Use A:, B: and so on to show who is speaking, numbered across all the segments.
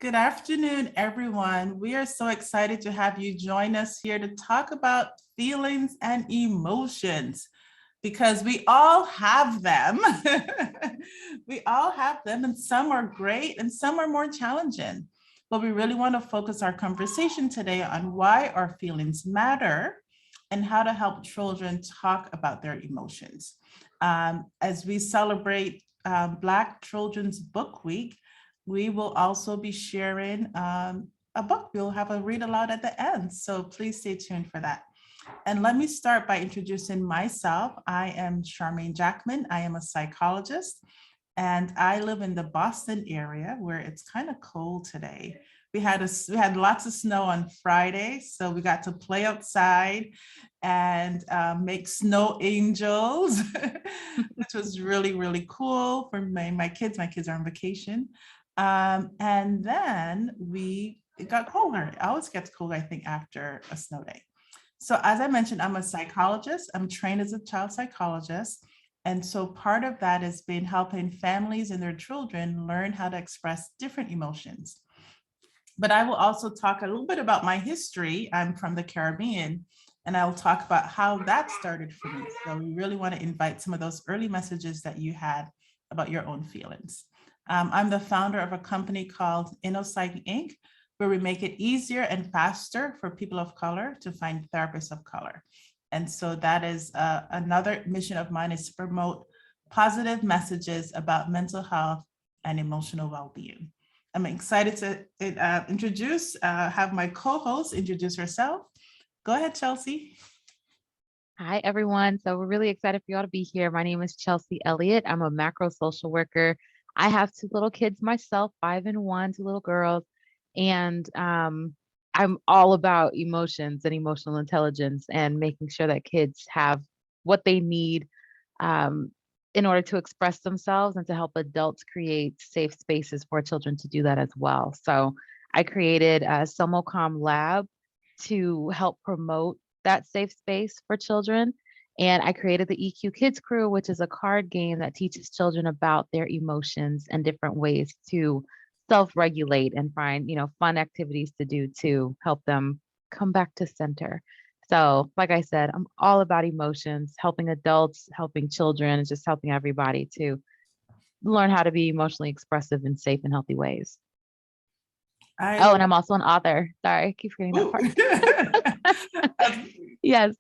A: Good afternoon, everyone. We are so excited to have you join us here to talk about feelings and emotions because we all have them. We all have them, and some are great and some are more challenging. But we really want to focus our conversation today on why our feelings matter and how to help children talk about their emotions. As we celebrate Black Children's Book Week, we will also be sharing a book. We'll have a read aloud at the end. So please stay tuned for that. And let me start by introducing myself. I am Charmain Jackman. I am a psychologist and I live in the Boston area where it's kind of cold today. We had lots of snow on Friday, so we got to play outside and make snow angels, which was really, really cool for my kids. My kids are on vacation. And then it got colder. It always gets cold, I think, after a snow day. So as I mentioned, I'm a psychologist. I'm trained as a child psychologist. And so part of that has been helping families and their children learn how to express different emotions. But I will also talk a little bit about my history. I'm from the Caribbean, and I will talk about how that started for me. So we really want to invite some of those early messages that you had about your own feelings. I'm the founder of a company called InnoPsych Inc., where we make it easier and faster for people of color to find therapists of color. And so that is another mission of mine, is to promote positive messages about mental health and emotional well-being. I'm excited to have my co-host introduce herself. Go ahead, Chelsea.
B: Hi, everyone. So we're really excited for you all to be here. My name is Chelsea Elliott. I'm a macro social worker. I have two little kids myself, 5 and 1, two little girls. And I'm all about emotions and emotional intelligence and making sure that kids have what they need in order to express themselves and to help adults create safe spaces for children to do that as well. So I created a Somocom lab to help promote that safe space for children. And I created the EQ Kids Crew, which is a card game that teaches children about their emotions and different ways to self-regulate and find, fun activities to do to help them come back to center. So, like I said, I'm all about emotions, helping adults, helping children, just helping everybody to learn how to be emotionally expressive in safe and healthy ways. And I'm also an author. Sorry, I keep forgetting that part. Yes.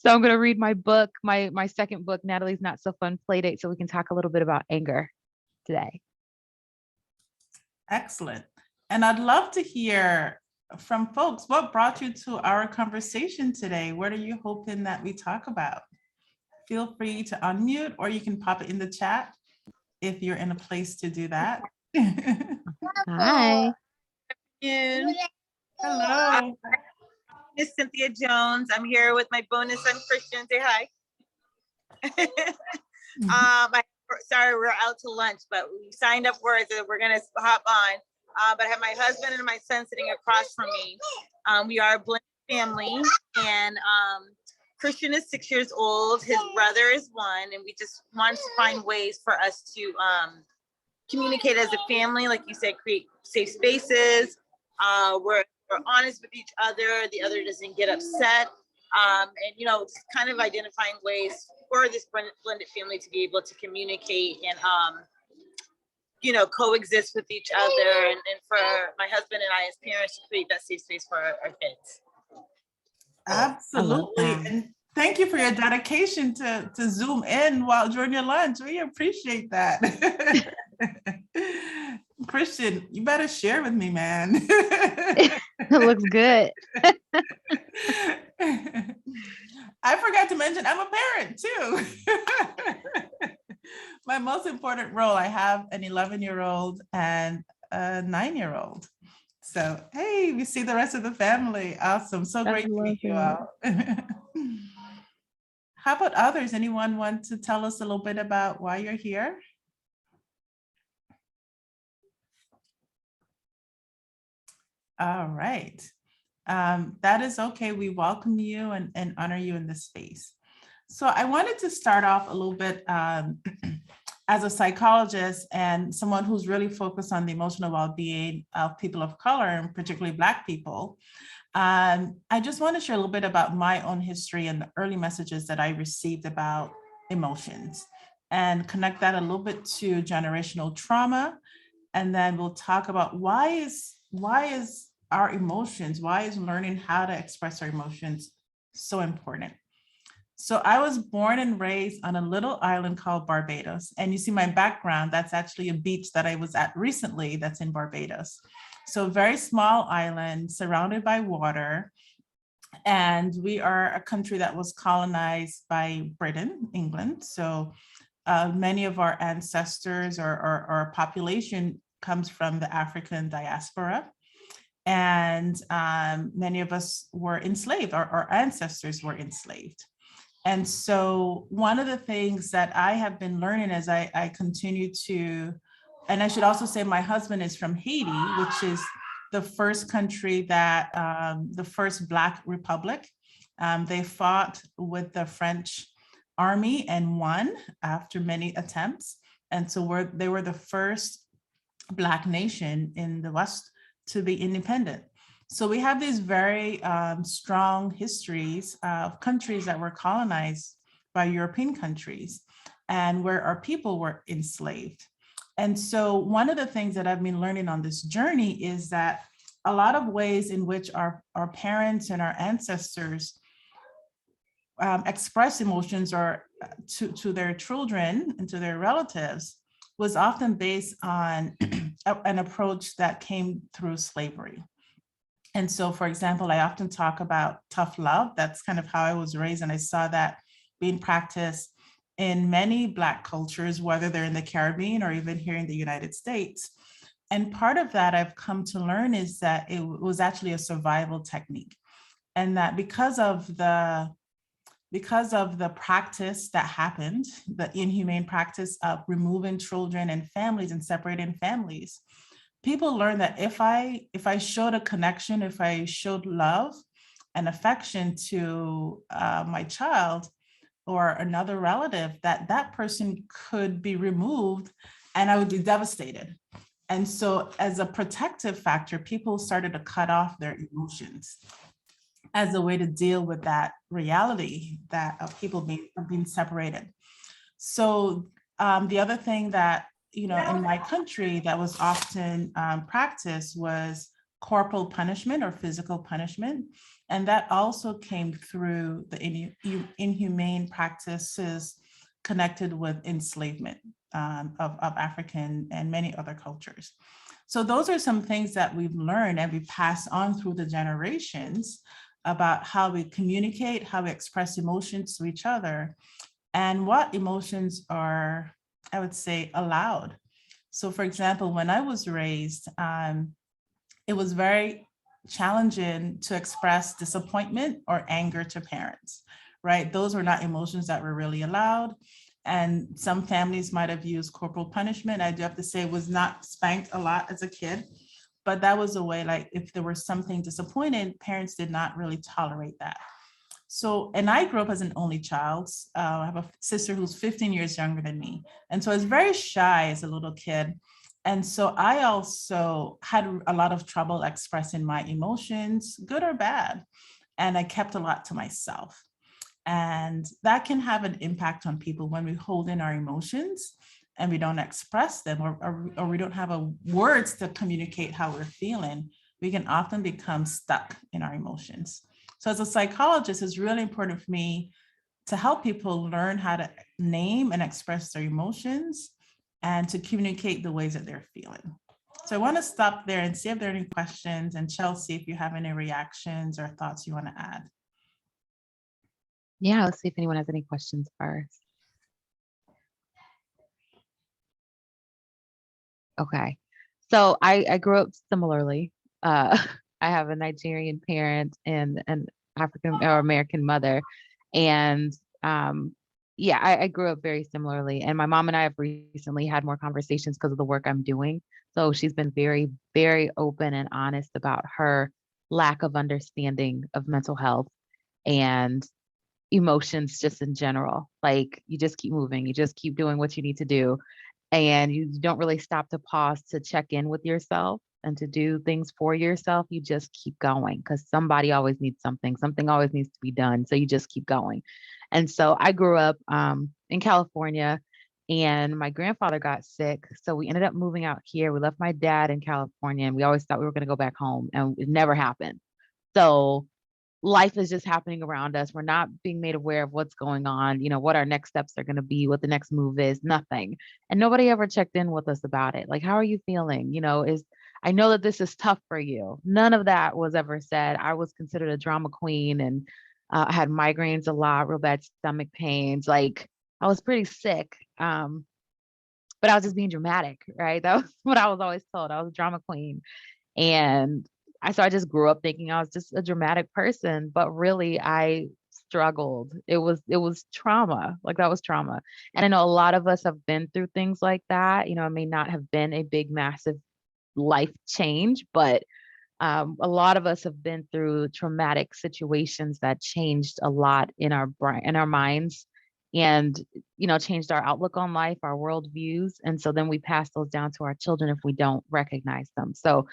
B: So I'm going to read my book, my second book, Natalie's Not So Fun Playdate, so we can talk a little bit about anger today.
A: Excellent. And I'd love to hear from folks, what brought you to our conversation today? What are you hoping that we talk about? Feel free to unmute, or you can pop it in the chat if you're in a place to do that.
B: Hi.
A: Hello.
C: Miss Cynthia Jones. I'm here with my bonus son, Christian. Say hi. Sorry, we're out to lunch, but we signed up for it, so we're gonna hop on. But I have my husband and my son sitting across from me. We are a blended family, and Christian is 6 years old. His brother is 1, and we just wanted to find ways for us to communicate as a family, like you said, create safe spaces. We're honest with each other. The other doesn't get upset. And, it's kind of identifying ways for this blended family to be able to communicate and, coexist with each other. And for my husband and I as parents to create that safe space for our kids.
A: Absolutely. And thank you for your dedication to Zoom in during your lunch. We appreciate that. Christian, you better share with me, man.
B: It looks good.
A: I forgot to mention I'm a parent too. My most important role, I have an 11-year-old and a 9-year-old. So, hey, we see the rest of the family. Awesome. So great to meet you all. How about others? Anyone want to tell us a little bit about why you're here? All right. That is okay. We welcome you and honor you in this space. So I wanted to start off a little bit. as a psychologist and someone who's really focused on the emotional well-being of people of color, and particularly Black people, I just want to share a little bit about my own history and the early messages that I received about emotions, and connect that a little bit to generational trauma. And then we'll talk about why is our emotions, why is learning how to express our emotions so important? So I was born and raised on a little island called Barbados. And you see my background, that's actually a beach that I was at recently that's in Barbados. So a very small island surrounded by water. And we are a country that was colonized by Britain, England. So many of our ancestors or our population comes from the African diaspora. And many of us were enslaved, our ancestors were enslaved. And so one of the things that I have been learning as I continue to, and I should also say my husband is from Haiti, which is the first country that, the first Black republic. They fought with the French army and won after many attempts. And so they were the first Black nation in the West to be independent. So we have these very strong histories of countries that were colonized by European countries and where our people were enslaved. And so one of the things that I've been learning on this journey is that a lot of ways in which our parents and our ancestors express emotions or to their children and to their relatives was often based on an approach that came through slavery. And so, for example, I often talk about tough love. That's kind of how I was raised. And I saw that being practiced in many Black cultures, whether they're in the Caribbean or even here in the United States. And part of that I've come to learn is that it was actually a survival technique. And that because of the practice that happened, the inhumane practice of removing children and families and separating families, people learn that if I showed a connection, if I showed love and affection to my child or another relative, that person could be removed and I would be devastated. And so as a protective factor, people started to cut off their emotions as a way to deal with that reality that of people being separated. So the other thing that, in my country that was often practiced was corporal punishment or physical punishment. And that also came through the inhumane practices connected with enslavement of African and many other cultures. So those are some things that we've learned and we pass on through the generations about how we communicate, how we express emotions to each other, and what emotions are, I would say, allowed. So for example, when I was raised, it was very challenging to express disappointment or anger to parents, right? Those were not emotions that were really allowed. And some families might have used corporal punishment. I do have to say, was not spanked a lot as a kid, but that was a way, like if there was something disappointed, parents did not really tolerate that. So, and I grew up as an only child. I have a sister who's 15 years younger than me. And so I was very shy as a little kid. And so I also had a lot of trouble expressing my emotions, good or bad. And I kept a lot to myself. And that can have an impact on people when we hold in our emotions and we don't express them or we don't have words to communicate how we're feeling. We can often become stuck in our emotions. So as a psychologist, it's really important for me to help people learn how to name and express their emotions and to communicate the ways that they're feeling. So I want to stop there and see if there are any questions. And Chelsea, if you have any reactions or thoughts you want to add.
B: Yeah, let's see if anyone has any questions first. Okay, so I grew up similarly. I have a Nigerian parent and an African or American mother. And yeah, I grew up very similarly. And my mom and I have recently had more conversations because of the work I'm doing. So she's been very, very open and honest about her lack of understanding of mental health and emotions just in general. Like you just keep moving, you just keep doing what you need to do. And you don't really stop to pause to check in with yourself and to do things for yourself. You just keep going because somebody always needs something. Something always needs to be done. So you just keep going. And so I grew up in California and my grandfather got sick. So we ended up moving out here. We left my dad in California and we always thought we were going to go back home and it never happened. So life is just happening around us. We're not being made aware of what's going on, what our next steps are going to be, what the next move is, nothing. And nobody ever checked in with us about it. Like, how are you feeling? I know that this is tough for you. None of that was ever said. I was considered a drama queen and I had migraines a lot, real bad stomach pains. Like I was pretty sick. But I was just being dramatic, right? That was what I was always told. I was a drama queen. And I just grew up thinking I was just a dramatic person, but really I struggled. It was trauma. Like that was trauma. And I know a lot of us have been through things like that. It may not have been a big, massive life change, but a lot of us have been through traumatic situations that changed a lot in our brain, in our minds, and changed our outlook on life, our worldviews. And so then we pass those down to our children if we don't recognize them. So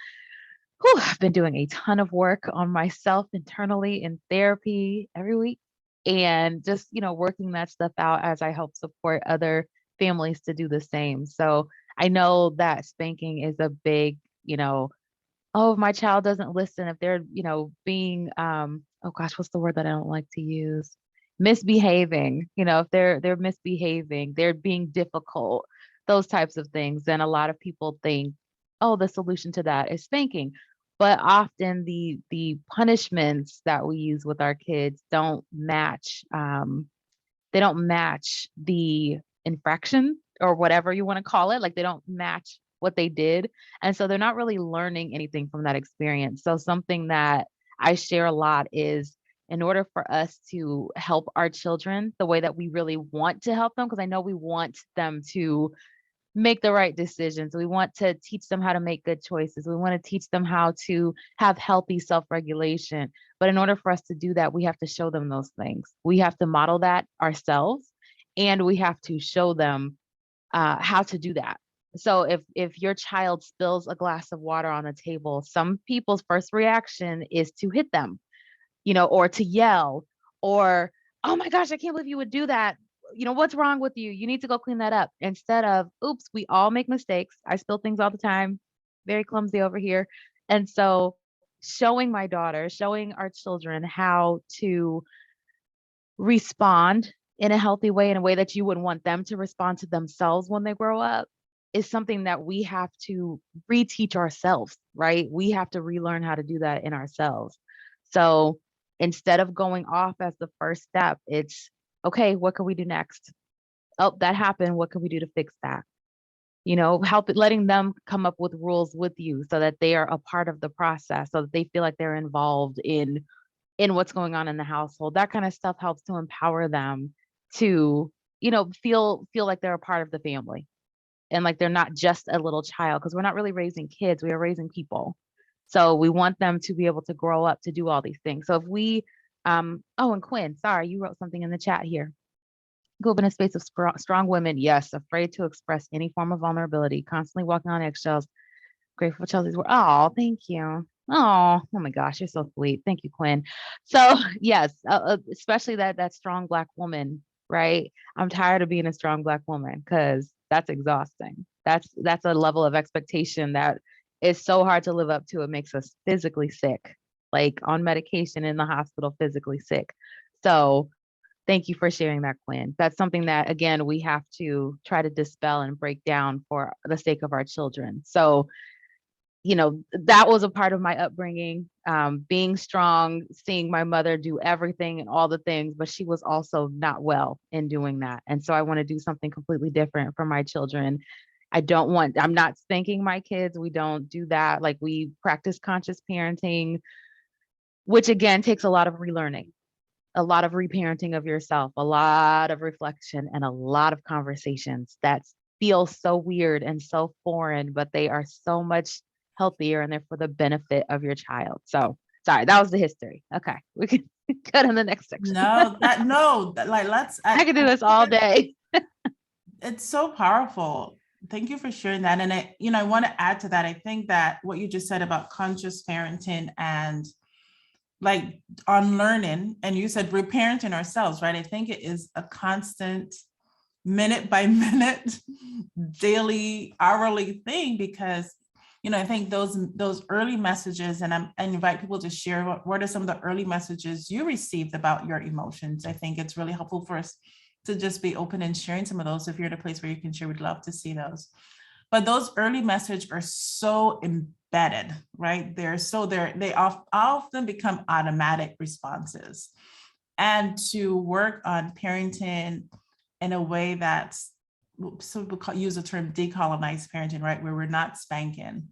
B: I've been doing a ton of work on myself internally in therapy every week and just, working that stuff out as I help support other families to do the same. So I know that spanking is a big, oh, if my child doesn't listen, if they're, being, oh gosh, what's the word that I don't like to use? Misbehaving, if they're misbehaving, they're being difficult, those types of things. Then a lot of people think, oh, the solution to that is spanking. But often the punishments that we use with our kids don't match, they don't match the infraction or whatever you want to call it. Like they don't match what they did. And so they're not really learning anything from that experience. So something that I share a lot is in order for us to help our children the way that we really want to help them, because I know we want them to make the right decisions. We want to teach them how to make good choices. We want to teach them how to have healthy self-regulation. But in order for us to do that, we have to show them those things. We have to model that ourselves, and we have to show them how to do that. So if your child spills a glass of water on the table, some people's first reaction is to hit them, or to yell, or, oh my gosh, I can't believe you would do that. What's wrong with you? You need to go clean that up. Instead of, oops, we all make mistakes. I spill things all the time. Very clumsy over here. And so showing my daughter, showing our children how to respond in a healthy way, in a way that you would want them to respond to themselves when they grow up, is something that we have to reteach ourselves, right? We have to relearn how to do that in ourselves. So instead of going off as the first step, it's, okay, what can we do next? Oh, that happened. What can we do to fix that? Letting them come up with rules with you so that they are a part of the process, so that they feel like they're involved in what's going on in the household. That kind of stuff helps to empower them to, feel like they're a part of the family and like they're not just a little child, because we're not really raising kids, we are raising people. So we want them to be able to grow up to do all these things. So if we, oh, and Quinn, sorry, you wrote something in the chat here. Grew up in a space of strong women, yes, afraid to express any form of vulnerability, constantly walking on eggshells. Grateful Chelsea's were, oh, thank you. Oh my gosh, you're so sweet. Thank you, Quinn. So yes, especially that strong Black woman, right? I'm tired of being a strong Black woman because that's exhausting. That's a level of expectation that is so hard to live up to. It makes us physically sick, like on medication in the hospital, physically sick. So thank you for sharing that, Quinn. That's something that, again, we have to try to dispel and break down for the sake of our children. So, that was a part of my upbringing, being strong, seeing my mother do everything and all the things, but she was also not well in doing that. And so I want to do something completely different for my children. I'm not spanking my kids. We don't do that. Like, we practice conscious parenting, which again takes a lot of relearning, a lot of reparenting of yourself, a lot of reflection, and a lot of conversations that feel so weird and so foreign, but they are so much healthier and they're for the benefit of your child. So sorry, that was the history. Okay, we can Cut in the next section.
A: No, like
B: I could do this all day.
A: It's so powerful. Thank you for sharing that. And I want to add to that. I think that what you just said about conscious parenting and like unlearning, and you said reparenting ourselves, right? I think it is a constant minute by minute, daily, hourly thing, because I think those early messages, and I invite people to share what are some of the early messages you received about your emotions. I think it's really helpful for us to just be open and sharing some of those. If you're in a place where you can share, we'd love to see those. But those early messages are so embedded, right? They often become automatic responses. And to work on parenting in a way that's, so we'll use the term decolonized parenting, right? Where we're not spanking.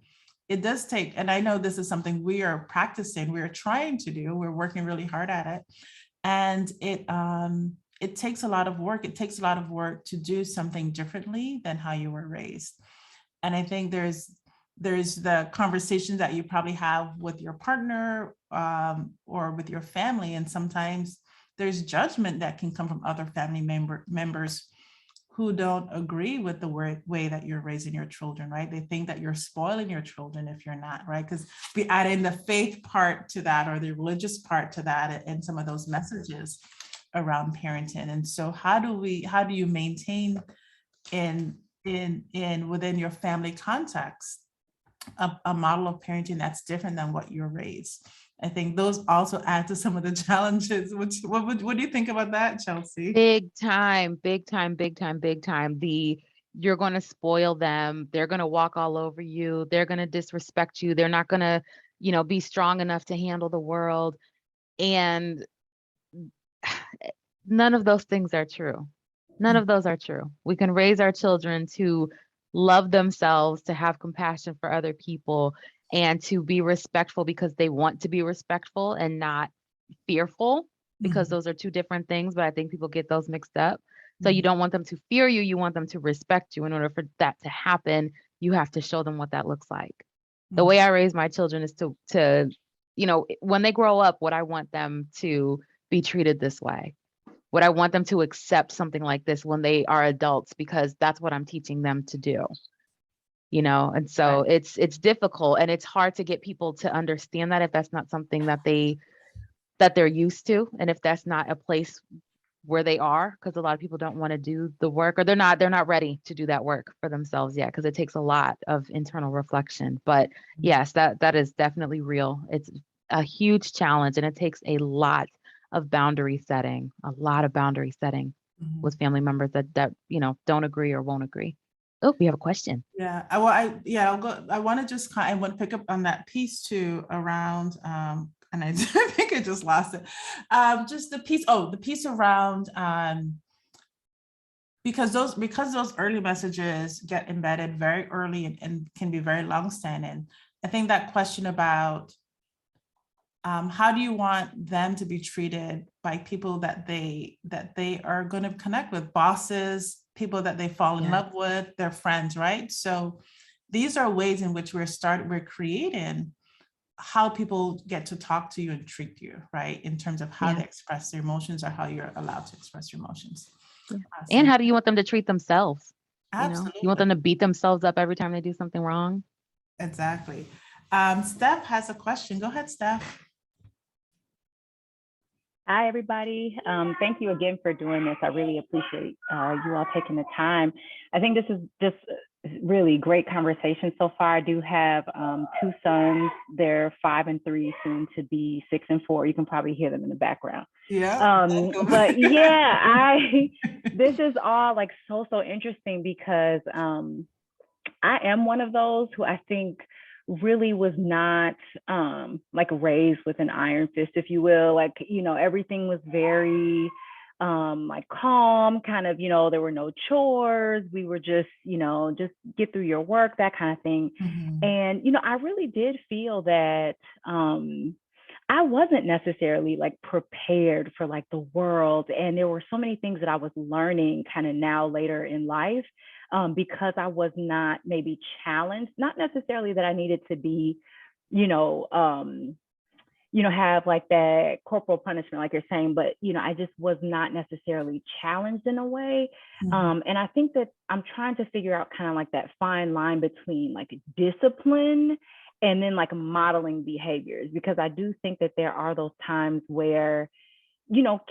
A: It does take, and I know this is something we are practicing, we're trying to do, we're working really hard at it. And it takes a lot of work. It takes a lot of work to do something differently than how you were raised. And I think there's the conversations that you probably have with your partner or with your family. And sometimes there's judgment that can come from other family members who don't agree with the way that you're raising your children, right? They think that you're spoiling your children if you're not, right? Because we add in the faith part to that, or the religious part to that, and some of those messages around parenting. And so how do you maintain within your family context a model of parenting that's different than what you're raised? I think those also add to some of the challenges. What do you think about that, Chelsea?
B: Big time, big time, big time, big time. You're going to spoil them. They're going to walk all over you. They're going to disrespect you. They're not going to, be strong enough to handle the world. And none of those things are true. None of those are true. We can raise our children to love themselves, to have compassion for other people, and to be respectful because they want to be respectful and not fearful, because those are two different things. But I think people get those mixed up. So you don't want them to fear you. You want them to respect you. In order for that to happen, you have to show them what that looks like. The way I raise my children is to when they grow up, what I want them to be treated this way. Would I want them to accept something like this when they are adults, because that's what I'm teaching them to do. And so right. It's difficult, and it's hard to get people to understand that if that's not something that they're used to, and if that's not a place where they are, because a lot of people don't want to do the work, or they're not ready to do that work for themselves yet, because it takes a lot of internal reflection. But yes, that is definitely real. It's a huge challenge, and it takes a lot of boundary setting with family members that don't agree or won't agree. Oh, we have a question.
A: Yeah, I'll go. I want to pick up on that piece too around, and I think I just lost it. Just the piece around, because those early messages get embedded very early and can be very long-standing. I think that question about how do you want them to be treated by people that they are going to connect with, bosses, people that they fall in love with, their friends, right? So these are ways in which we're creating how people get to talk to you and treat you, right? In terms of how they express their emotions, or how you're allowed to express your emotions.
B: Yeah. And how do you want them to treat themselves?
A: Absolutely.
B: You want them to beat themselves up every time they do something wrong?
A: Exactly. Steph has a question. Go ahead, Steph.
D: Hi, everybody. Thank you again for doing this. I really appreciate you all taking the time. I think this is just really great conversation so far. I do have 2 sons. They're 5 and 3, soon to be 6 and 4. You can probably hear them in the background.
A: Yeah.
D: But yeah, this is all like so interesting, because I am one of those who I think really was not like raised with an iron fist, if you will. Like, everything was very like calm, kind of, there were no chores. We were just, just get through your work, that kind of thing. And, I really did feel that I wasn't necessarily like prepared for like the world. And there were so many things that I was learning kind of now later in life, because I was not maybe challenged, not necessarily that I needed to be, have like that corporal punishment, like you're saying, but, I just was not necessarily challenged in a way. And I think that I'm trying to figure out kind of like that fine line between like discipline and then like modeling behaviors, because I do think that there are those times where,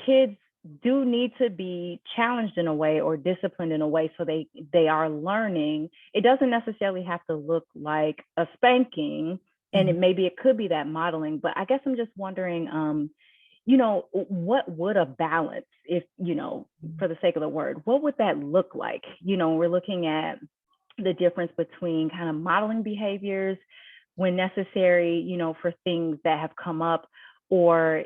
D: kids do need to be challenged in a way or disciplined in a way so they are learning. It doesn't necessarily have to look like a spanking, and maybe it could be that modeling, but I guess I'm just wondering, what would a balance, if, for the sake of the word, what would that look like? We're looking at the difference between kind of modeling behaviors when necessary, for things that have come up, or,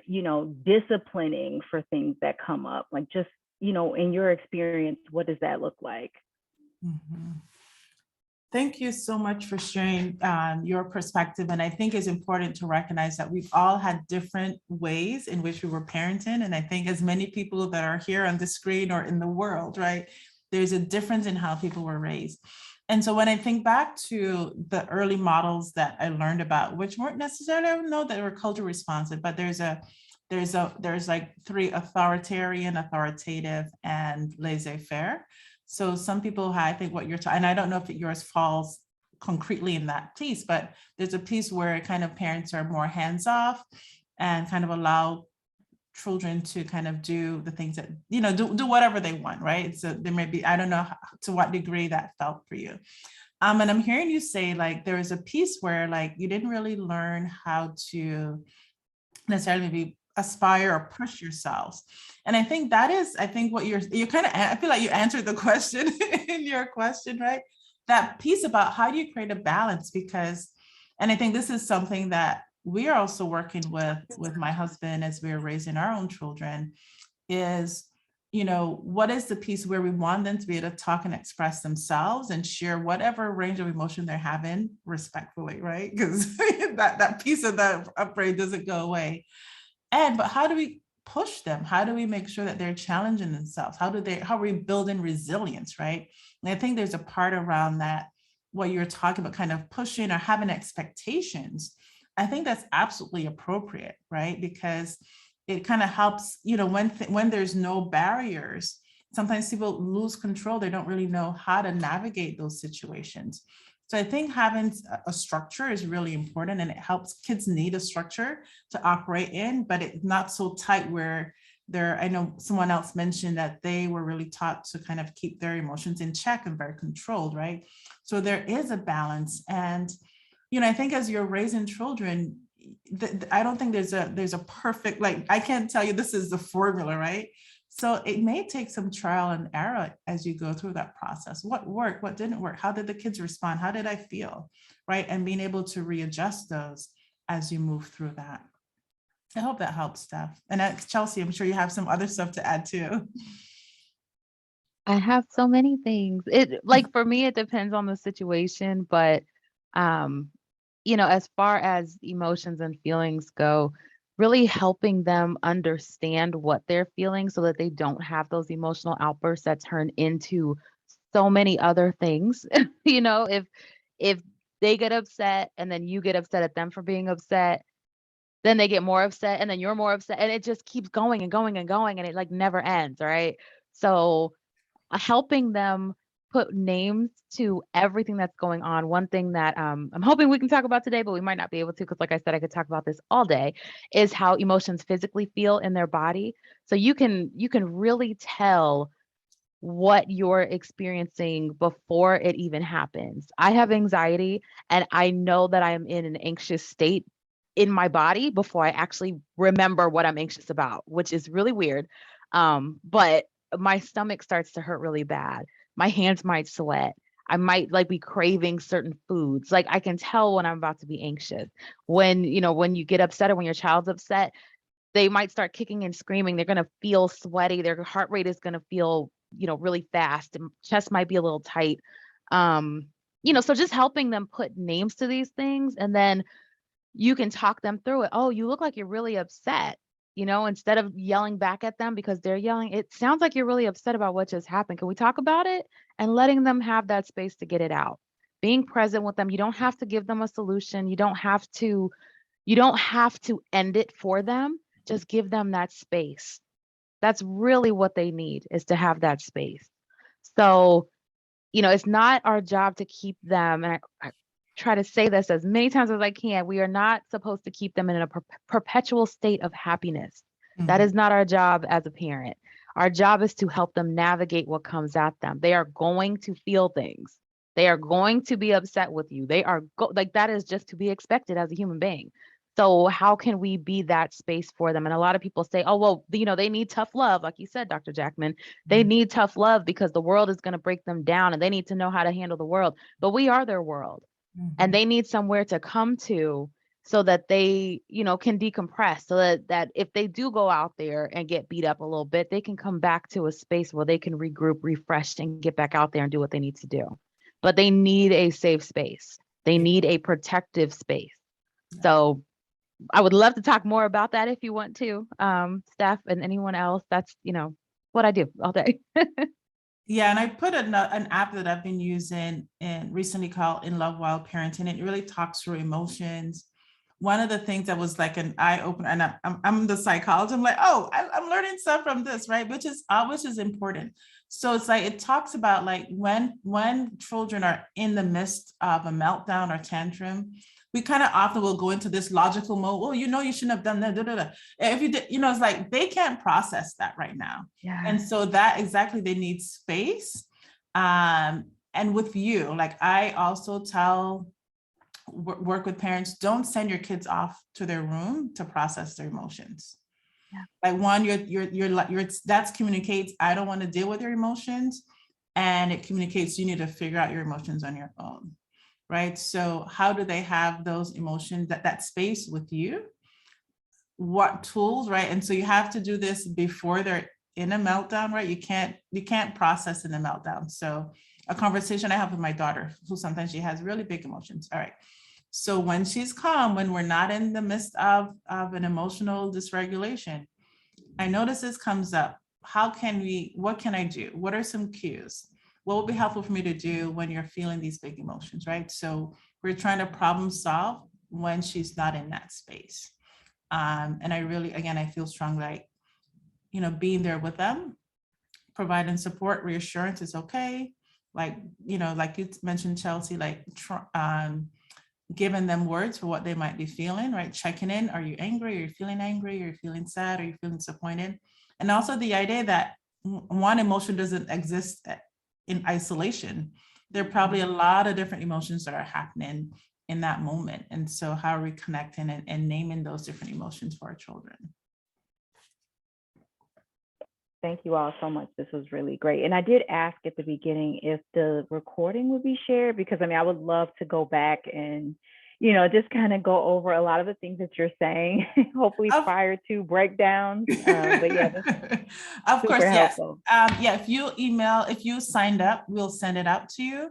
D: disciplining for things that come up. Like, just, in your experience, what does that look like?
A: Thank you so much for sharing your perspective. And I think it's important to recognize that we've all had different ways in which we were parenting. And I think as many people that are here on the screen or in the world, right, there's a difference in how people were raised. And so when I think back to the early models that I learned about, which weren't necessarily, I don't know, that were culture responsive, but there's like three: authoritarian, authoritative, and laissez-faire. So some people, I think what you're talking, and I don't know if yours falls concretely in that piece, but there's a piece where kind of parents are more hands-off and kind of allow children to kind of do the things that, do whatever they want, right? So there may be, I don't know to what degree that felt for you. And I'm hearing you say like there was a piece where like you didn't really learn how to necessarily maybe aspire or push yourselves. And I think that is, what you're kind of, I feel like you answered the question in your question, right? That piece about how do you create a balance? Because, and I think this is something that we are also working with my husband as we're raising our own children is, what is the piece where we want them to be able to talk and express themselves and share whatever range of emotion they're having respectfully, right? Because that piece of the upgrade doesn't go away. But how do we push them? How do we make sure that they're challenging themselves? How are we building resilience, right? And I think there's a part around that, what you're talking about, kind of pushing or having expectations. I think that's absolutely appropriate, right? Because it kind of helps, when there's no barriers, sometimes people lose control. They don't really know how to navigate those situations. So I think having a structure is really important, and it helps. Kids need a structure to operate in, but it's not so tight where I know someone else mentioned that they were really taught to kind of keep their emotions in check and very controlled, right? So there is a balance. And I think as you're raising children, I don't think there's a perfect, like, I can't tell you this is the formula, right? So it may take some trial and error as you go through that process. What worked, what didn't work? How did the kids respond? How did I feel, right? And being able to readjust those as you move through that. I hope that helps, Steph. And Chelsea, I'm sure you have some other stuff to add too.
B: I have so many things. Like for me, it depends on the situation, but as far as emotions and feelings go, really helping them understand what they're feeling so that they don't have those emotional outbursts that turn into so many other things. If they get upset and then you get upset at them for being upset, then they get more upset and then you're more upset, and it just keeps going and going and going, and it like never ends, right? So helping them put names to everything that's going on. One thing that I'm hoping we can talk about today, but we might not be able to, because like I said, I could talk about this all day, is how emotions physically feel in their body. So you can really tell what you're experiencing before it even happens. I have anxiety, and I know that I am in an anxious state in my body before I actually remember what I'm anxious about, which is really weird. But my stomach starts to hurt really bad. My hands might sweat. I might like be craving certain foods. Like I can tell when I'm about to be anxious. When you get upset or when your child's upset, they might start kicking and screaming. They're going to feel sweaty. Their heart rate is going to feel, really fast, and chest might be a little tight. So just helping them put names to these things, and then you can talk them through it. Oh, you look like you're really upset. Instead of yelling back at them because they're yelling, it sounds like you're really upset about what just happened. Can we talk about it? And letting them have that space to get it out. Being present with them. You don't have to give them a solution. You don't have to, You don't have to end it for them. Just give them that space. That's really what they need, is to have that space. So, it's not our job to keep them, and I try to say this as many times as I can, we are not supposed to keep them in a perpetual state of happiness. That is not our job as a parent. Our job is to help them navigate what comes at them. They are going to feel things. They are going to be upset with you. They are like, that is just to be expected as a human being. So how can we be that space for them? And a lot of people say, oh, well, they need tough love. Like you said, Dr. Jackman, they need tough love because the world is going to break them down and they need to know how to handle the world. But we are their world, and they need somewhere to come to so that they, can decompress, so that if they do go out there and get beat up a little bit, they can come back to a space where they can regroup, refresh, and get back out there and do what they need to do. But they need a safe space. They need a protective space. So I would love to talk more about that if you want to, Steph and anyone else. That's, what I do all day.
A: Yeah, and I put an app that I've been using and recently called In Love While Parenting. It really talks through emotions. One of the things that was like an eye opener, and I'm the psychologist. I'm like, oh, I'm learning stuff from this, right? Which is important. So it's like, it talks about like when children are in the midst of a meltdown or tantrum, we kind of often will go into this logical mode. Oh, you shouldn't have done that. Da, da, da. If you did, it's like they can't process that right now.
B: Yeah.
A: And so that exactly, they need space. And with you, like I also work with parents, don't send your kids off to their room to process their emotions.
B: Yeah.
A: Like one, that communicates, I don't want to deal with your emotions. And it communicates, you need to figure out your emotions on your own. Right. So how do they have those emotions, that space with you? What tools, right? And so you have to do this before they're in a meltdown, right? You can't process in a meltdown. So a conversation I have with my daughter, who sometimes she has really big emotions. All right. So when she's calm, when we're not in the midst of an emotional dysregulation, I notice this comes up. What can I do? What are some cues? What would be helpful for me to do when you're feeling these big emotions, right? So we're trying to problem solve when she's not in that space. And I feel strong, like, being there with them, providing support, reassurance is okay. Like, like you mentioned, Chelsea, like giving them words for what they might be feeling, right? Checking in, are you angry? Are you feeling angry? Are you feeling sad? Are you feeling disappointed? And also the idea that one emotion doesn't exist in isolation. There are probably a lot of different emotions that are happening in that moment. And so how are we connecting and naming those different emotions for our children?
D: Thank you all so much. This was really great. And I did ask at the beginning if the recording would be shared, because I would love to go back and, just kind of go over a lot of the things that you're saying, hopefully prior to breakdowns. But yeah,
A: of course, yes.
D: Helpful.
A: If you signed up, we'll send it out to you.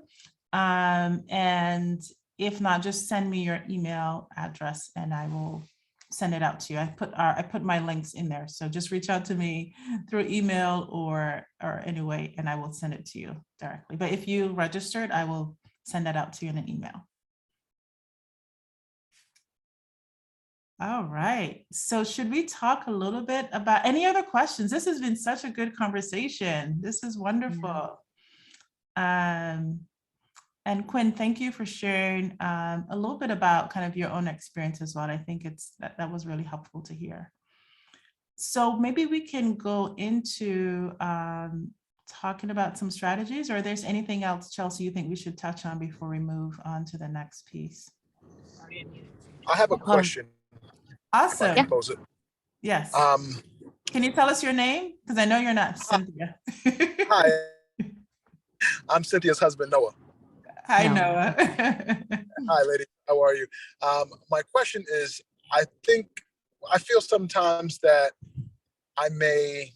A: And if not, just send me your email address and I will send it out to you. I put my links in there. So just reach out to me through email or anyway, and I will send it to you directly. But if you registered, I will send that out to you in an email. All right. So should we talk a little bit about any other questions? This has been such a good conversation. This is wonderful. And Quinn, thank you for sharing a little bit about kind of your own experience as well. I think that was really helpful to hear. So maybe we can go into talking about some strategies, or there's anything else, Chelsea, you think we should touch on before we move on to the next piece?
E: I have a question.
A: Awesome.
E: If I can pose it.
A: Yes. Can you tell us your name? Because I know you're not Cynthia.
E: Hi, I'm Cynthia's husband, Noah.
A: Hi, Noah.
E: Hi, lady. How are you? My question is, I feel sometimes that I may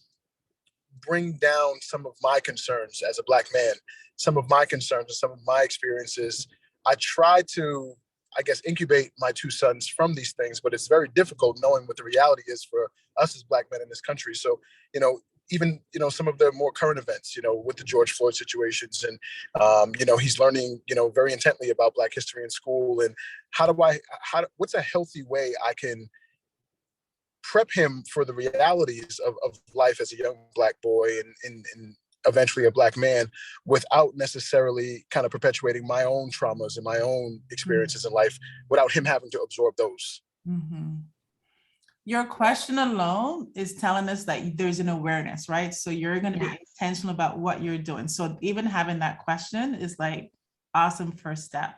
E: bring down some of my concerns as a Black man, some of my concerns and some of my experiences. I try to, I guess, incubate my two sons from these things, but it's very difficult knowing what the reality is for us as Black men in this country. So, even, some of the more current events, with the George Floyd situations. And, he's learning, very intently about Black history in school. And what's a healthy way I can prep him for the realities of life as a young Black boy and eventually a Black man, without necessarily kind of perpetuating my own traumas and my own experiences in life, without him having to absorb those.
A: Mm-hmm. Your question alone is telling us that there's an awareness, right? So you're going to be intentional about what you're doing. So even having that question is like awesome first step.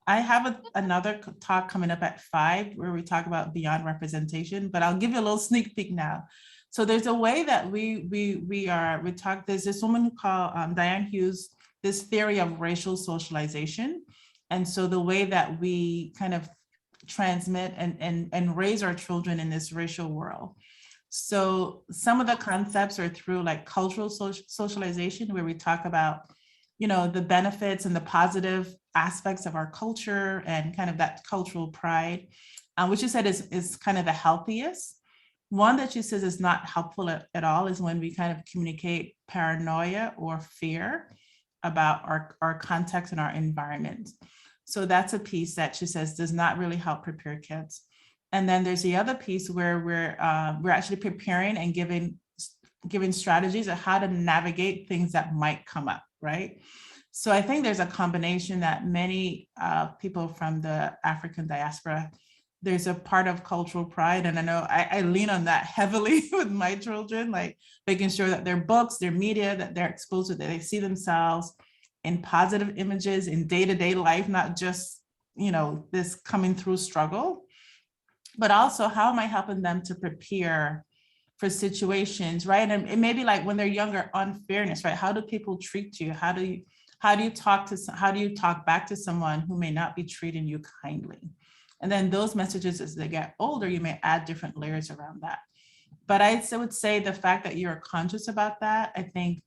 A: I have another talk coming up at 5 where we talk about beyond representation, but I'll give you a little sneak peek now. So there's a way that we talk. There's this woman called Diane Hughes, this theory of racial socialization. And so the way that we kind of transmit and raise our children in this racial world. So some of the concepts are through like cultural socialization, where we talk about, the benefits and the positive aspects of our culture and kind of that cultural pride, which you said is kind of the healthiest. One that she says is not helpful at all is when we kind of communicate paranoia or fear about our context and our environment. So that's a piece that she says does not really help prepare kids. And then there's the other piece where we're actually preparing and giving strategies of how to navigate things that might come up, right? So I think there's a combination that many people from the African diaspora, there's a part of cultural pride. And I know I lean on that heavily with my children, like making sure that their books, their media, that they're exposed to, that they see themselves in positive images in day-to-day life, not just, this coming through struggle, but also how am I helping them to prepare for situations, right? And it may be like when they're younger, unfairness, right? How do people treat you? How do you talk back to someone who may not be treating you kindly? And then those messages, as they get older, you may add different layers around that. But I would say the fact that you're conscious about that, I think,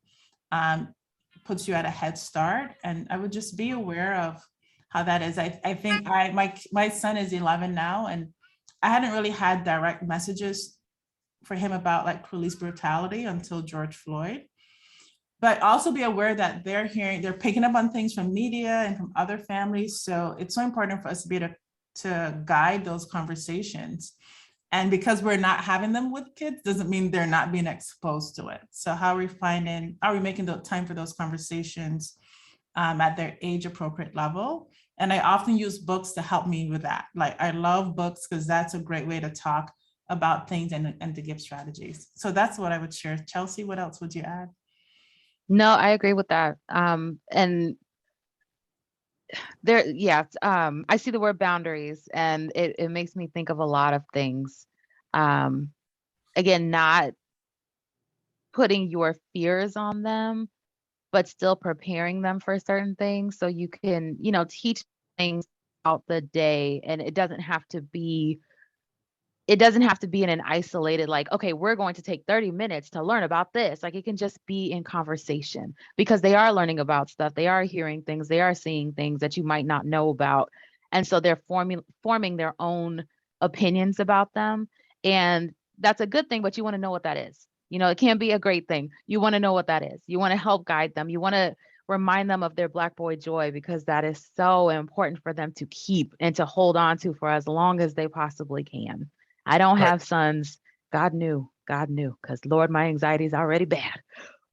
A: puts you at a head start. And I would just be aware of how that is. I think my son is 11 now, and I hadn't really had direct messages for him about like police brutality until George Floyd. But also be aware that they're picking up on things from media and from other families. So it's so important for us to be able to guide those conversations. And because we're not having them with kids doesn't mean they're not being exposed to it. So how are we making the time for those conversations at their age appropriate level? And I often use books to help me with that. Like I love books because that's a great way to talk about things and to give strategies. So that's what I would share. Chelsea, what else would you add?
B: No, I agree with that. And there, yeah, I see the word boundaries, and it makes me think of a lot of things. Again, not putting your fears on them, but still preparing them for certain things so you can, teach things out the day, and it doesn't have to be in an isolated, like, okay, we're going to take 30 minutes to learn about this. Like it can just be in conversation, because they are learning about stuff. They are hearing things. They are seeing things that you might not know about. And so they're forming their own opinions about them. And that's a good thing, but you want to know what that is. It can be a great thing. You want to know what that is. You want to help guide them. You want to remind them of their Black boy joy, because that is so important for them to keep and to hold on to for as long as they possibly can. I don't have sons. God knew, because Lord, my anxiety is already bad.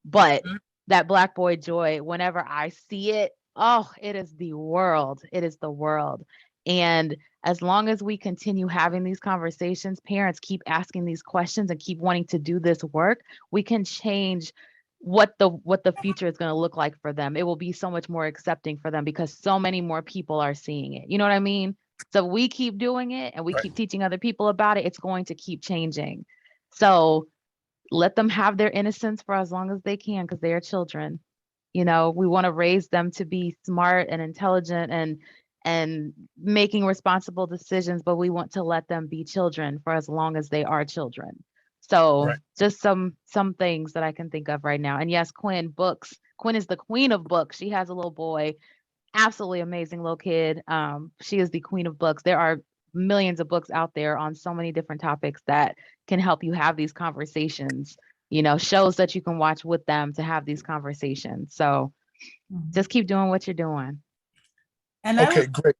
B: But that Black boy joy, whenever I see it, oh, it is the world. It is the world. And as long as we continue having these conversations, parents keep asking these questions and keep wanting to do this work, we can change what the future is going to look like for them. It will be so much more accepting for them because so many more people are seeing it. You know what I mean? So we keep doing it and we keep teaching other people about it, it's going to keep changing. So let them have their innocence for as long as they can, because they are children. We want to raise them to be smart and intelligent and making responsible decisions, but we want to let them be children for as long as they are children. So just some things that I can think of right now. And yes, Quinn, books. Quinn is the queen of books. She has a little boy. Absolutely amazing little kid. She is the queen of books. There are millions of books out there on so many different topics that can help you have these conversations shows that you can watch with them to have these conversations. So
A: Mhm.
B: just keep doing what you're doing.
A: And I
E: Okay,
A: would,
E: great.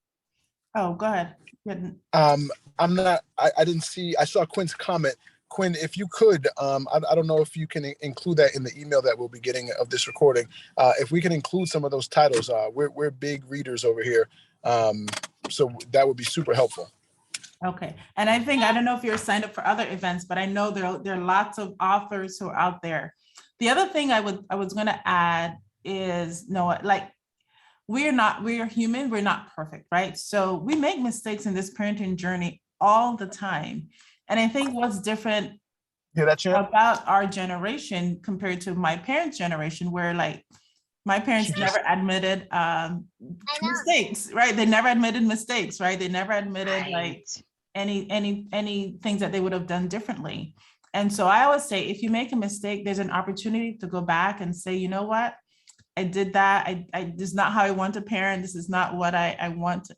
A: oh, go ahead. Good.
E: I didn't see, I saw Quinn's comment. Quinn, if you could, I don't know if you can include that in the email that we'll be getting of this recording. If we can include some of those titles, we're big readers over here. So that would be super helpful.
A: Okay, and I think, I don't know if you're signed up for other events, but I know there are lots of authors who are out there. The other thing I was going to add is, like, we're human, we're not perfect, right? So we make mistakes in this parenting journey all the time. And I think what's different
E: Hear that, Champ?
A: about our generation compared to my parents' generation, where like my parents never admitted mistakes, right? They never admitted mistakes, right? They never admitted like any things that they would have done differently. And so I always say, if you make a mistake, there's an opportunity to go back and say, you know what? I did that. This is not how I want to parent. This is not what I want,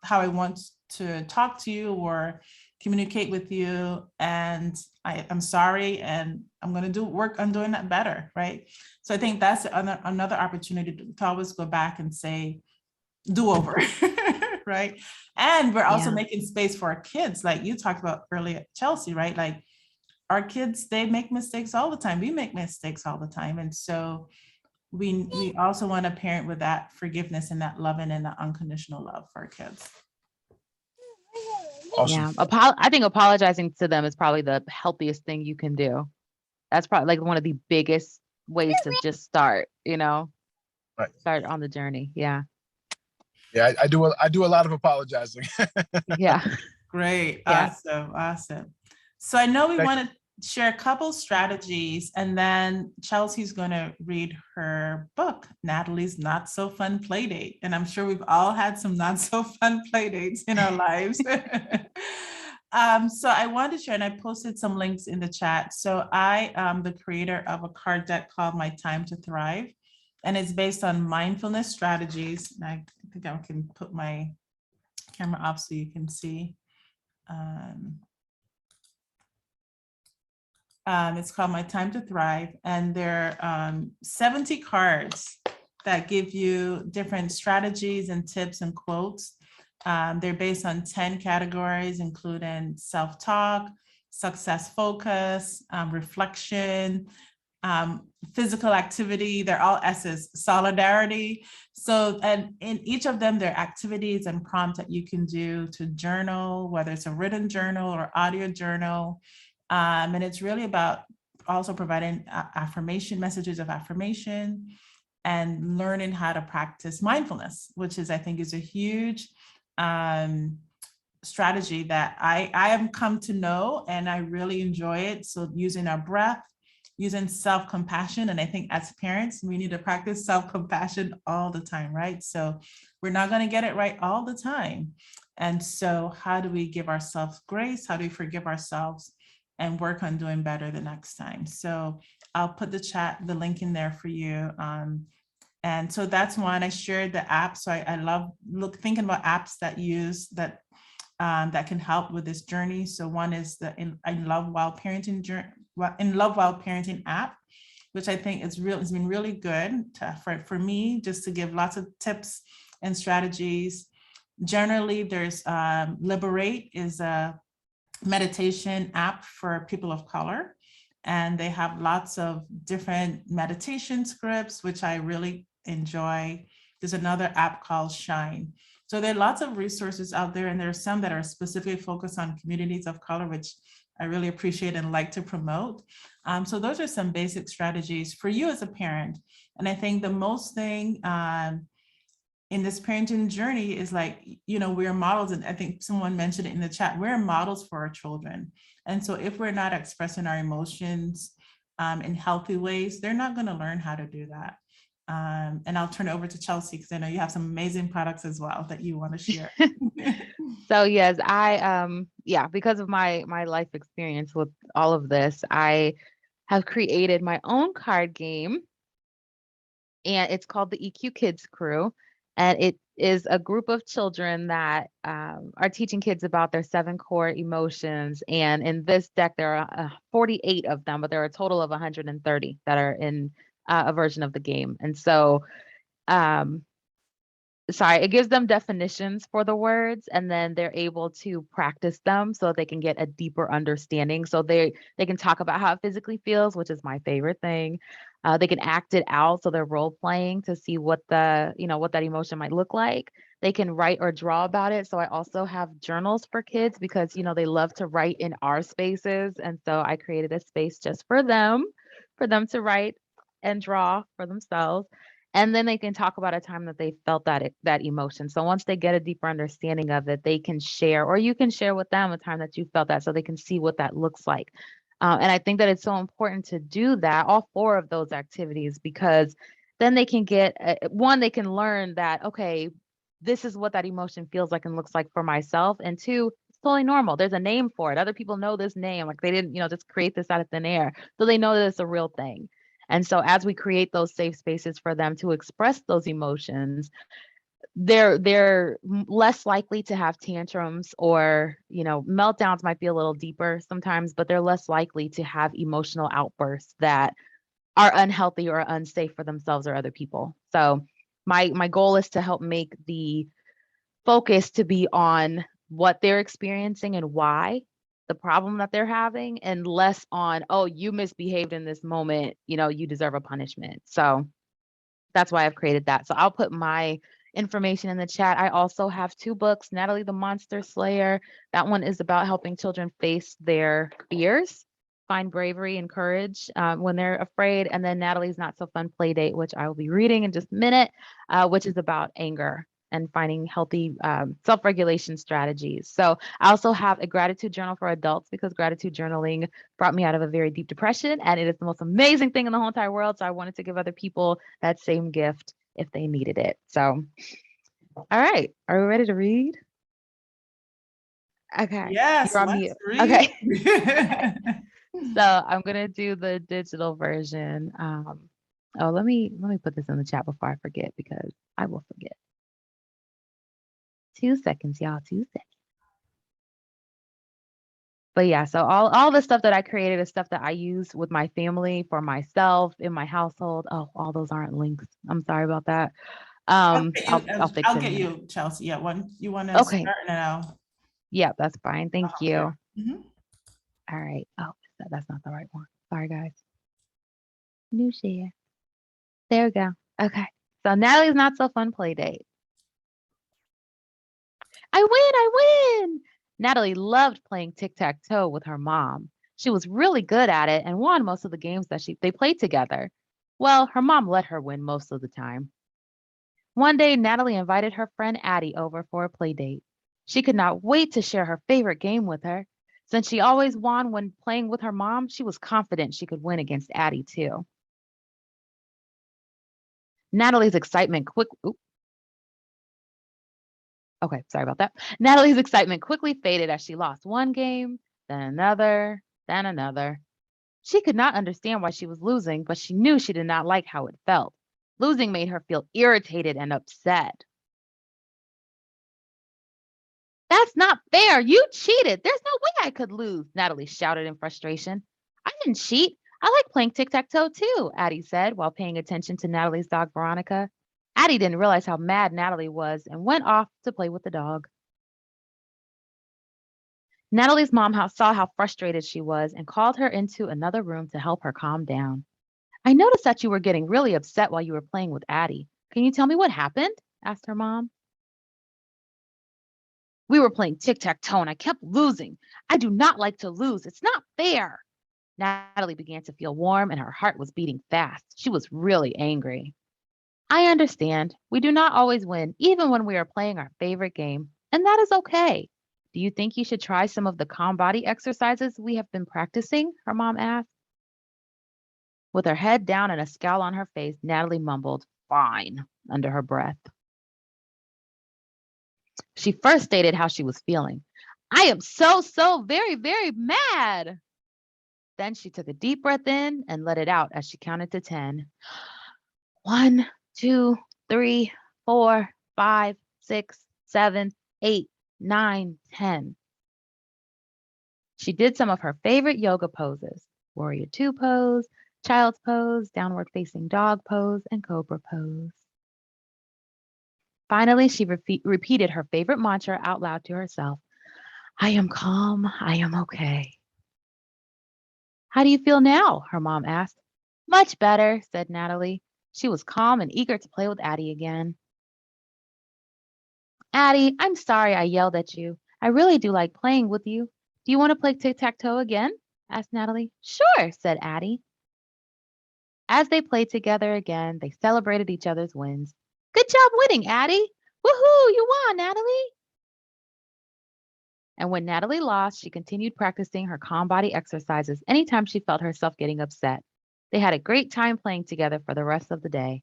A: how I want to talk to you or communicate with you. And I'm sorry. And I'm going to do work on doing that better. Right. So I think that's another opportunity to always go back and say, do over. Right. And we're also making space for our kids. Like you talked about earlier, Chelsea, right? Like our kids, they make mistakes all the time. We make mistakes all the time. And so we also want to parent with that forgiveness and that loving and that unconditional love for our kids.
E: Awesome.
B: Yeah. I think apologizing to them is probably the healthiest thing you can do. That's probably like one of the biggest ways to just start,
E: Right.
B: Start on the journey. Yeah.
E: Yeah, I do a lot of apologizing.
B: Yeah.
A: Great.
B: Yeah.
A: Awesome. So I know we
E: Thank
A: want to share a couple strategies, and then Chelsea's going to read her book, Natalie's Not So Fun Playdate. And I'm sure we've all had some not so fun playdates in our lives. So I wanted to share, and I posted some links in the chat. So I am the creator of a card deck called My Time to Thrive, and it's based on mindfulness strategies. And I think I can put my camera up so you can see. It's called My Time to Thrive, and there are 70 cards that give you different strategies and tips and quotes. They're based on 10 categories, including self-talk, success focus, reflection, physical activity. They're all S's, solidarity. So, and in each of them, there are activities and prompts that you can do to journal, whether it's a written journal or audio journal. And it's really about also providing affirmation, messages of affirmation, and learning how to practice mindfulness, which is, I think, is a huge strategy that I have come to know, and I really enjoy it. So using our breath, using self-compassion. And I think as parents, we need to practice self-compassion all the time, right? So we're not going to get it right all the time. And so how do we give ourselves grace? How do we forgive ourselves and work on doing better the next time? So I'll put the link in there for you. And so that's one. I shared the app. So I love thinking about apps that that can help with this journey. So one is the In Love While Parenting app, which I think has been really good for me, just to give lots of tips and strategies. Generally, there's Liberate is a meditation app for people of color, and they have lots of different meditation scripts, which I really enjoy. There's another app called Shine. So there are lots of resources out there, and there are some that are specifically focused on communities of color, which I really appreciate and like to promote. So those are some basic strategies for you as a parent. And I think the most thing in this parenting journey is like, we're models. And I think someone mentioned it in the chat, we're models for our children. And so if we're not expressing our emotions in healthy ways, they're not going to learn how to do that. And I'll turn it over to Chelsea, because I know you have some amazing products as well that you want to share.
B: So yes, because of my life experience with all of this, I have created my own card game, and it's called the EQ Kids Crew. And is a group of children that are teaching kids about their 7 core emotions. And in this deck, there are 48 of them, but there are a total of 130 that are in a version of the game. And so, it gives them definitions for the words, and then they're able to practice them so that they can get a deeper understanding. So they can talk about how it physically feels, which is my favorite thing. They can act it out, so they're role playing to see what what that emotion might look like. They can write or draw about it. So I also have journals for kids because they love to write in our spaces, and so I created a space just for them to write and draw for themselves. And then they can talk about a time that they felt that emotion. So once they get a deeper understanding of it, they can share, or you can share with them a time that you felt that, so they can see what that looks like. And I think that it's so important to do that, all 4 of those activities, because then they can get, one, they can learn that, okay, this is what that emotion feels like and looks like for myself. And 2, it's totally normal. There's a name for it. Other people know this name. Like they didn't, just create this out of thin air. So they know that it's a real thing. And so as we create those safe spaces for them to express those emotions, they're less likely to have tantrums, or meltdowns might be a little deeper sometimes, but they're less likely to have emotional outbursts that are unhealthy or unsafe for themselves or other people. So my goal is to help make the focus to be on what they're experiencing and why, the problem that they're having, and less on, oh, you misbehaved in this moment, you deserve a punishment. So that's why I've created that. So I'll put my information in the chat. I also have 2 books, Natalie the Monster Slayer. That one is about helping children face their fears, find bravery and courage when they're afraid. And then Natalie's Not So Fun Playdate, which I will be reading in just a minute, which is about anger and finding healthy self-regulation strategies. So I also have a gratitude journal for adults, because gratitude journaling brought me out of a very deep depression, and it is the most amazing thing in the whole entire world. So I wanted to give other people that same gift if they needed it. So, all right, are we ready to read? Okay.
A: Yes,
B: You're on
A: let's
B: mute.
A: read.
B: Okay. So I'm gonna do the digital version. Let me put this in the chat before I forget, because I will forget. 2 seconds, y'all. 2 seconds. But yeah, so all the stuff that I created is stuff that I use with my family, for myself, in my household. Oh, all those aren't links. I'm sorry about that. I'll fix
A: I'll
B: it.
A: get you, Chelsea. Yeah, when you want to
B: Okay.
A: start now.
B: Yeah, that's fine. Thank you.
A: Mhm.
B: All right. Oh, that's not the right one. Sorry, guys. New share. There we go. Okay. So Natalie's Not So Fun Playdate. I win. Natalie loved playing tic-tac-toe with her mom. She was really good at it and won most of the games that they played together. Well, her mom let her win most of the time. One day, Natalie invited her friend Addie over for a play date. She could not wait to share her favorite game with her. Since she always won when playing with her mom, she was confident she could win against Addie too. Natalie's excitement Okay, sorry about that. Natalie's excitement quickly faded as she lost one game, then another, then another. She could not understand why she was losing, but she knew she did not like how it felt. Losing made her feel irritated and upset. That's not fair. You cheated. There's no way I could lose, Natalie shouted in frustration. I didn't cheat. I like playing tic-tac-toe too, Addie said while paying attention to Natalie's dog, Veronica. Addie didn't realize how mad Natalie was and went off to play with the dog. Natalie's mom saw how frustrated she was and called her into another room to help her calm down. I noticed that you were getting really upset while you were playing with Addie. Can you tell me what happened? Asked her mom. We were playing tic-tac-toe and I kept losing. I do not like to lose. It's not fair. Natalie began to feel warm and her heart was beating fast. She was really angry. I understand. We do not always win, even when we are playing our favorite game, and that is okay. Do you think you should try some of the calm body exercises we have been practicing? Her mom asked. With her head down and a scowl on her face, Natalie mumbled, "Fine," under her breath. She first stated how she was feeling. I am so very, very mad. Then she took a deep breath in and let it out as she counted to 10. 1, 2, 3, 4, 5, 6, 7, 8, 9, 10. She did some of her favorite yoga poses: warrior two pose, child's pose, downward facing dog pose, and cobra pose. Finally, she repeated her favorite mantra out loud to herself: I am calm, I am okay. How do you feel now? Her mom asked. Much better, said Natalie. She was calm and eager to play with Addie again. Addie, I'm sorry I yelled at you. I really do like playing with you. Do you want to play tic-tac-toe again? Asked Natalie. Sure, said Addie. As they played together again, they celebrated each other's wins. Good job winning, Addie. Woohoo, you won, Natalie. And when Natalie lost, she continued practicing her calm body exercises anytime she felt herself getting upset. They had a great time playing together for the rest of the day.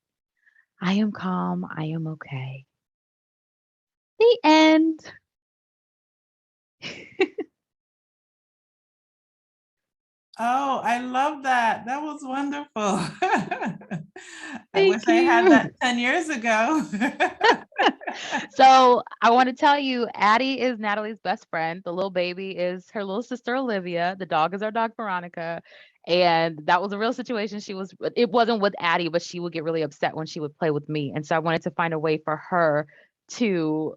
B: I am calm, I am okay. The end.
A: Oh, I love that. That was wonderful. I wish
B: Thank
A: I had that
B: you.
A: 10 years ago.
B: So I want to tell you, Addie is Natalie's best friend. The little baby is her little sister, Olivia. The dog is our dog, Veronica. And that was a real situation. It wasn't with Addie, but she would get really upset when she would play with me. And so I wanted to find a way for her to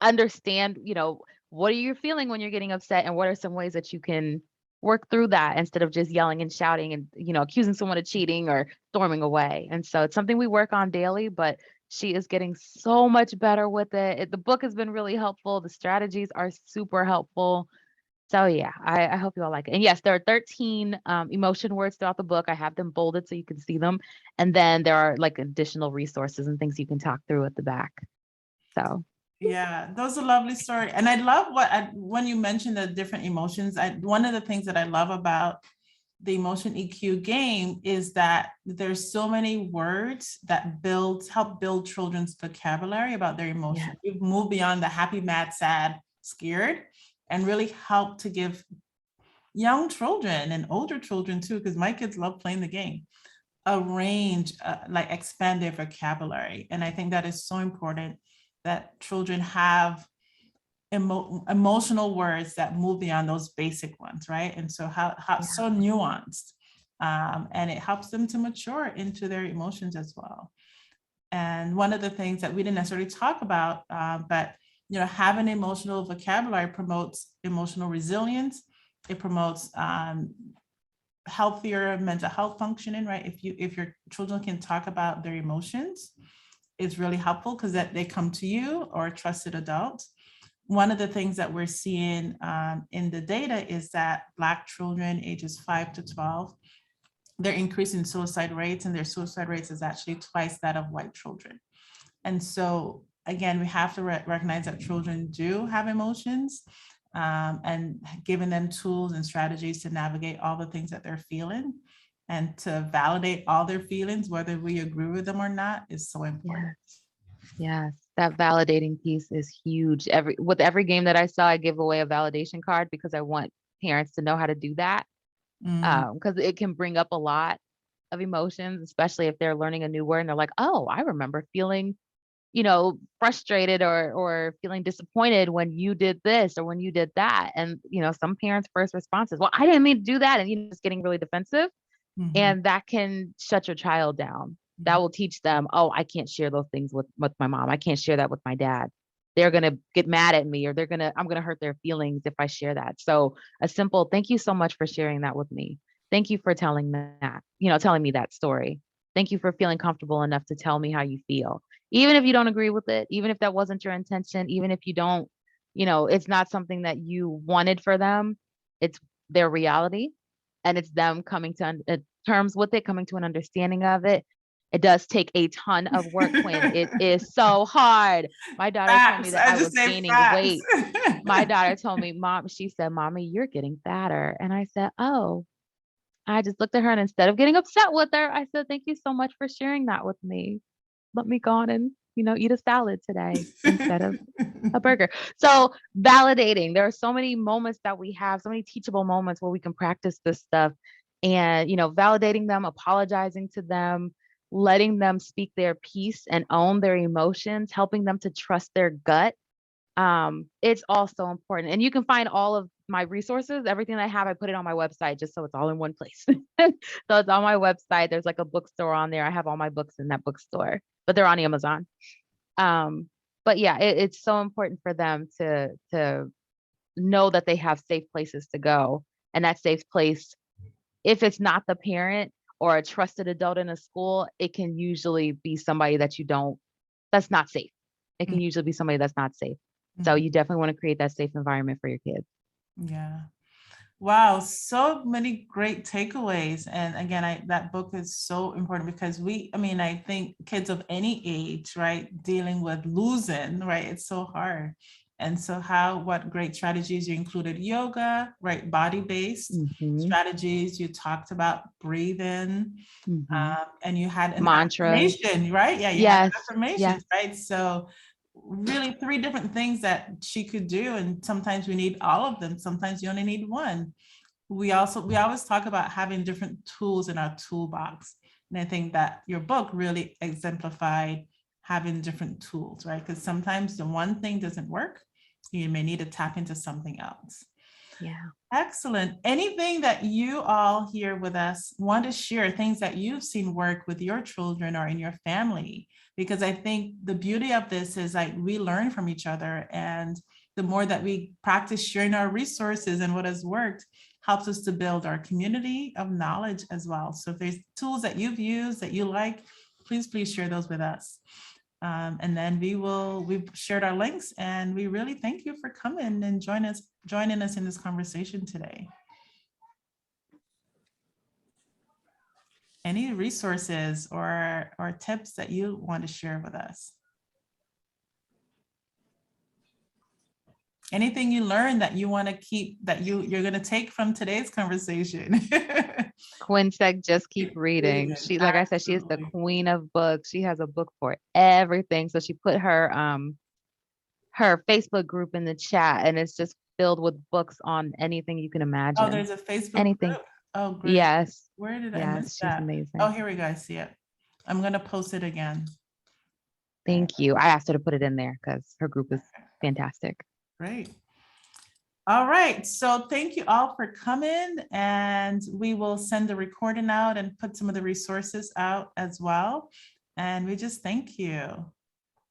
B: understand, what are you feeling when you're getting upset, and what are some ways that you can work through that instead of just yelling and shouting and, accusing someone of cheating or storming away. And so it's something we work on daily, but she is getting so much better with it. The book has been really helpful. The strategies are super helpful. So yeah, I hope you all like it. And yes, there are 13 emotion words throughout the book. I have them bolded so you can see them. And then there are like additional resources and things you can talk through at the back. So
A: Yeah, those are lovely story. And I love when you mentioned the different emotions, one of the things that I love about the emotion EQ game is that there's so many words that help build children's vocabulary about their emotions. We've moved beyond the happy, mad, sad, scared, and really help to give young children and older children too, because my kids love playing the game, a range, like expand their vocabulary. And I think that is so important that children have emotional words that move beyond those basic ones, right? And so so nuanced, and it helps them to mature into their emotions as well. And one of the things that we didn't necessarily talk about, but having emotional vocabulary promotes emotional resilience. It promotes healthier mental health functioning, right? If your children can talk about their emotions, it's really helpful because that they come to you or a trusted adult. One of the things that we're seeing in the data is that Black children ages 5 to 12, they're increasing suicide rates, and their suicide rates is actually twice that of white children. And so again, we have to recognize that children do have emotions, and giving them tools and strategies to navigate all the things that they're feeling and to validate all their feelings, whether we agree with them or not, is so important.
B: Yes, that validating piece is huge. With every game that I saw, I give away a validation card because I want parents to know how to do that. Because it can bring up a lot of emotions, especially if they're learning a new word and they're like, oh, I remember feeling, frustrated or feeling disappointed when you did this or when you did that. And, some parents' first response is, well, I didn't mean to do that. And just getting really defensive. And that can shut your child down. That will teach them, oh, I can't share those things with my mom. I can't share that with my dad. They're going to get mad at me, or I'm going to hurt their feelings if I share that. So a simple thank you so much for sharing that with me. Thank you for telling that, telling me that story. Thank you for feeling comfortable enough to tell me how you feel. Even if you don't agree with it, even if that wasn't your intention, even if you don't, it's not something that you wanted for them, it's their reality. And it's them coming to terms with it, coming to an understanding of it. It does take a ton of work, Quinn. It is so hard. My daughter told me that I was gaining weight. My daughter told me, she said, Mommy, you're getting fatter. And I said, oh, I just looked at her, and instead of getting upset with her, I said, thank you so much for sharing that with me. Let me go on and, eat a salad today instead of a burger. So validating, there are so many moments that we have, so many teachable moments where we can practice this stuff, and, validating them, apologizing to them, letting them speak their piece and own their emotions, helping them to trust their gut. It's also important. And you can find all of my resources, everything I have, I put it on my website just so it's all in one place. So it's on my website. There's like a bookstore on there. I have all my books in that bookstore, but they're on Amazon. But yeah, it's so important for them to know that they have safe places to go. And that safe place, if it's not the parent or a trusted adult in a school, it can usually be somebody that that's not safe. It can usually be somebody that's not safe. So you definitely want to create that safe environment for your kids.
A: Yeah. Wow, so many great takeaways. And again, that book is so important because I think kids of any age, right, dealing with losing, right, it's so hard. And so what great strategies you included: yoga, right, body-based strategies. You talked about breathing, and you had an
B: Mantras.
A: affirmation, right? Yeah, you had affirmations, right? So really 3 different things that she could do. And sometimes we need all of them. Sometimes you only need one. We always talk about having different tools in our toolbox. And I think that your book really exemplified having different tools, right? Because sometimes the one thing doesn't work. You may need to tap into something else.
B: Yeah.
A: Excellent. Anything that you all here with us want to share, things that you've seen work with your children or in your family? Because I think the beauty of this is like we learn from each other, and the more that we practice sharing our resources and what has worked helps us to build our community of knowledge as well. So if there's tools that you've used that you like, please share those with us. And then we've shared our links, and we really thank you for coming and joining us in this conversation today. Any resources or tips that you want to share with us? Anything you learned that you want to keep, that you're going to take from today's conversation?
B: Quinsec, just keep reading. She, like I said, she is the queen of books. She has a book for everything. So she put her Facebook group in the chat, and it's just filled with books on anything you can imagine.
A: Oh, there's a Facebook group. Oh, great.
B: Yes.
A: Where did I miss
B: she's
A: that?
B: amazing.
A: Oh, here we go. I see it. I'm going to post it again.
B: Thank you. I asked her to put it in there because her group is fantastic.
A: Great. All right. So thank you all for coming, and we will send the recording out and put some of the resources out as well. And we just thank you.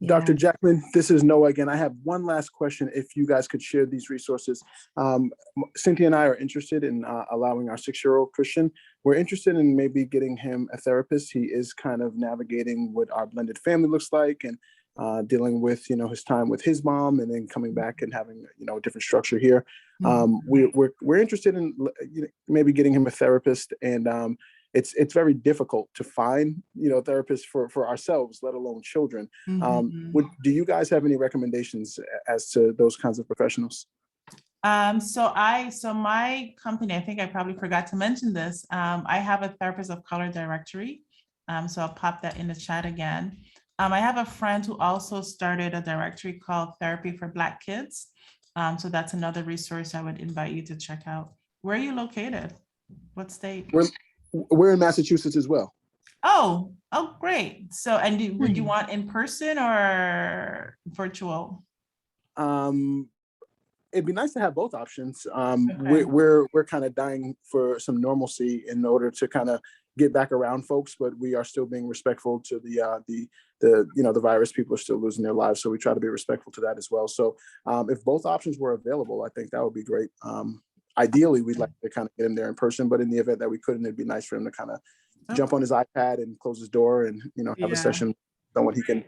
E: Dr. Jackman, this is Noah again. I have one last question. If you guys could share these resources. Cynthia and I are interested in allowing our 6-year-old Christian. We're interested in maybe getting him a therapist. He is kind of navigating what our blended family looks like, and dealing with, his time with his mom, and then coming back and having, a different structure here. We're interested in maybe getting him a therapist, and it's very difficult to find, therapists for ourselves, let alone children. Do you guys have any recommendations as to those kinds of professionals?
A: So my company, I think I probably forgot to mention this. I have a therapist of color directory. So I'll pop that in the chat again. I have a friend who also started a directory called Therapy for Black Kids. So that's another resource I would invite you to check out. Where are you located? What state?
E: We're in Massachusetts as well.
A: Oh, great. So, and would you want in person or virtual?
E: It'd be nice to have both options. We're kind of dying for some normalcy in order to kind of get back around folks, but we are still being respectful to the virus. People are still losing their lives, so we try to be respectful to that as well. So if both options were available, I think that would be great. Ideally, we'd like to kind of get him there in person, but in the event that we couldn't, it'd be nice for him to kind of jump on his iPad and close his door and, have a session with someone he can,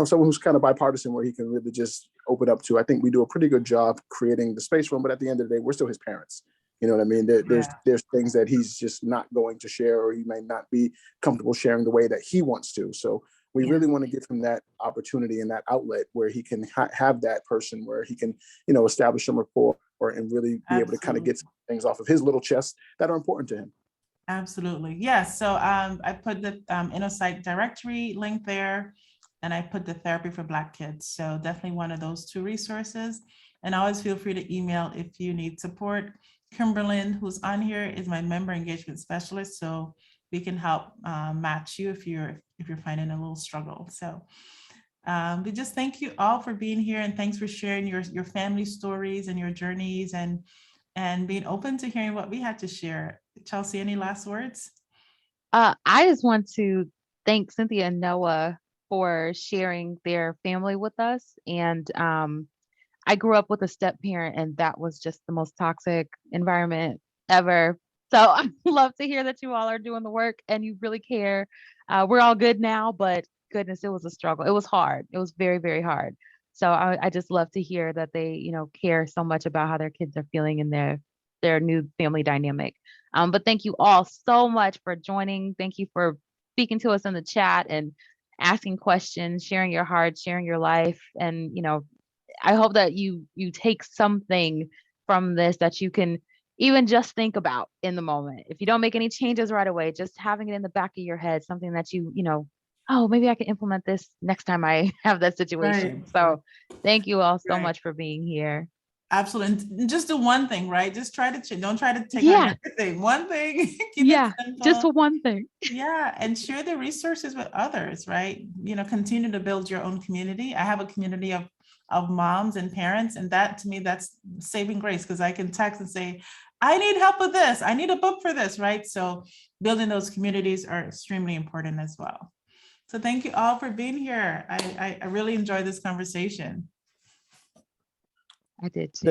E: someone who's kind of bipartisan, where he can really just open up to. I think we do a pretty good job creating the space for him, but at the end of the day, we're still his parents. You know what I mean? There's things that he's just not going to share, or he may not be comfortable sharing the way that he wants to. So we really want to give him that opportunity and that outlet where he can have that person where he can, establish some rapport and really be able to kind of get some things off of his little chest that are important to him.
A: Absolutely. Yes. So I put the InnoPsych directory link there, and I put the Therapy for Black Kids. So definitely one of those 2 resources. And always feel free to email if you need support. Kimberlyn, who's on here, is my member engagement specialist. So we can help match you if you're finding a little struggle. So we just thank you all for being here, and thanks for sharing your family stories and your journeys, and being open to hearing what we had to share. Chelsea, any last words?
B: I just want to thank Cynthia and Noah for sharing their family with us. And I grew up with a step parent, and that was just the most toxic environment ever. So I love to hear that you all are doing the work and you really care. We're all good now, but goodness, it was a struggle. It was hard. It was very, very hard. So I just love to hear that they, care so much about how their kids are feeling in their new family dynamic. But thank you all so much for joining. Thank you for speaking to us in the chat and asking questions, sharing your heart, sharing your life. And, I hope that you take something from this that you can even just think about in the moment. If you don't make any changes right away, just having it in the back of your head, something that oh, maybe I can implement this next time I have that situation.
A: Right.
B: So thank you all so
A: Right.
B: much for being here.
A: Absolutely. And just do one thing, right? Just try to don't try to take
B: Yeah.
A: on everything. One thing. Keep
B: Yeah,
A: it simple.
B: just one thing.
A: Yeah, and share the resources with others, right? Continue to build your own community. I have a community of moms and parents, and that, to me, that's saving grace, because I can text and say, I need help with this. I need a book for this, right? So building those communities are extremely important as well. So thank you all for being here. I really enjoyed this conversation.
B: I did too.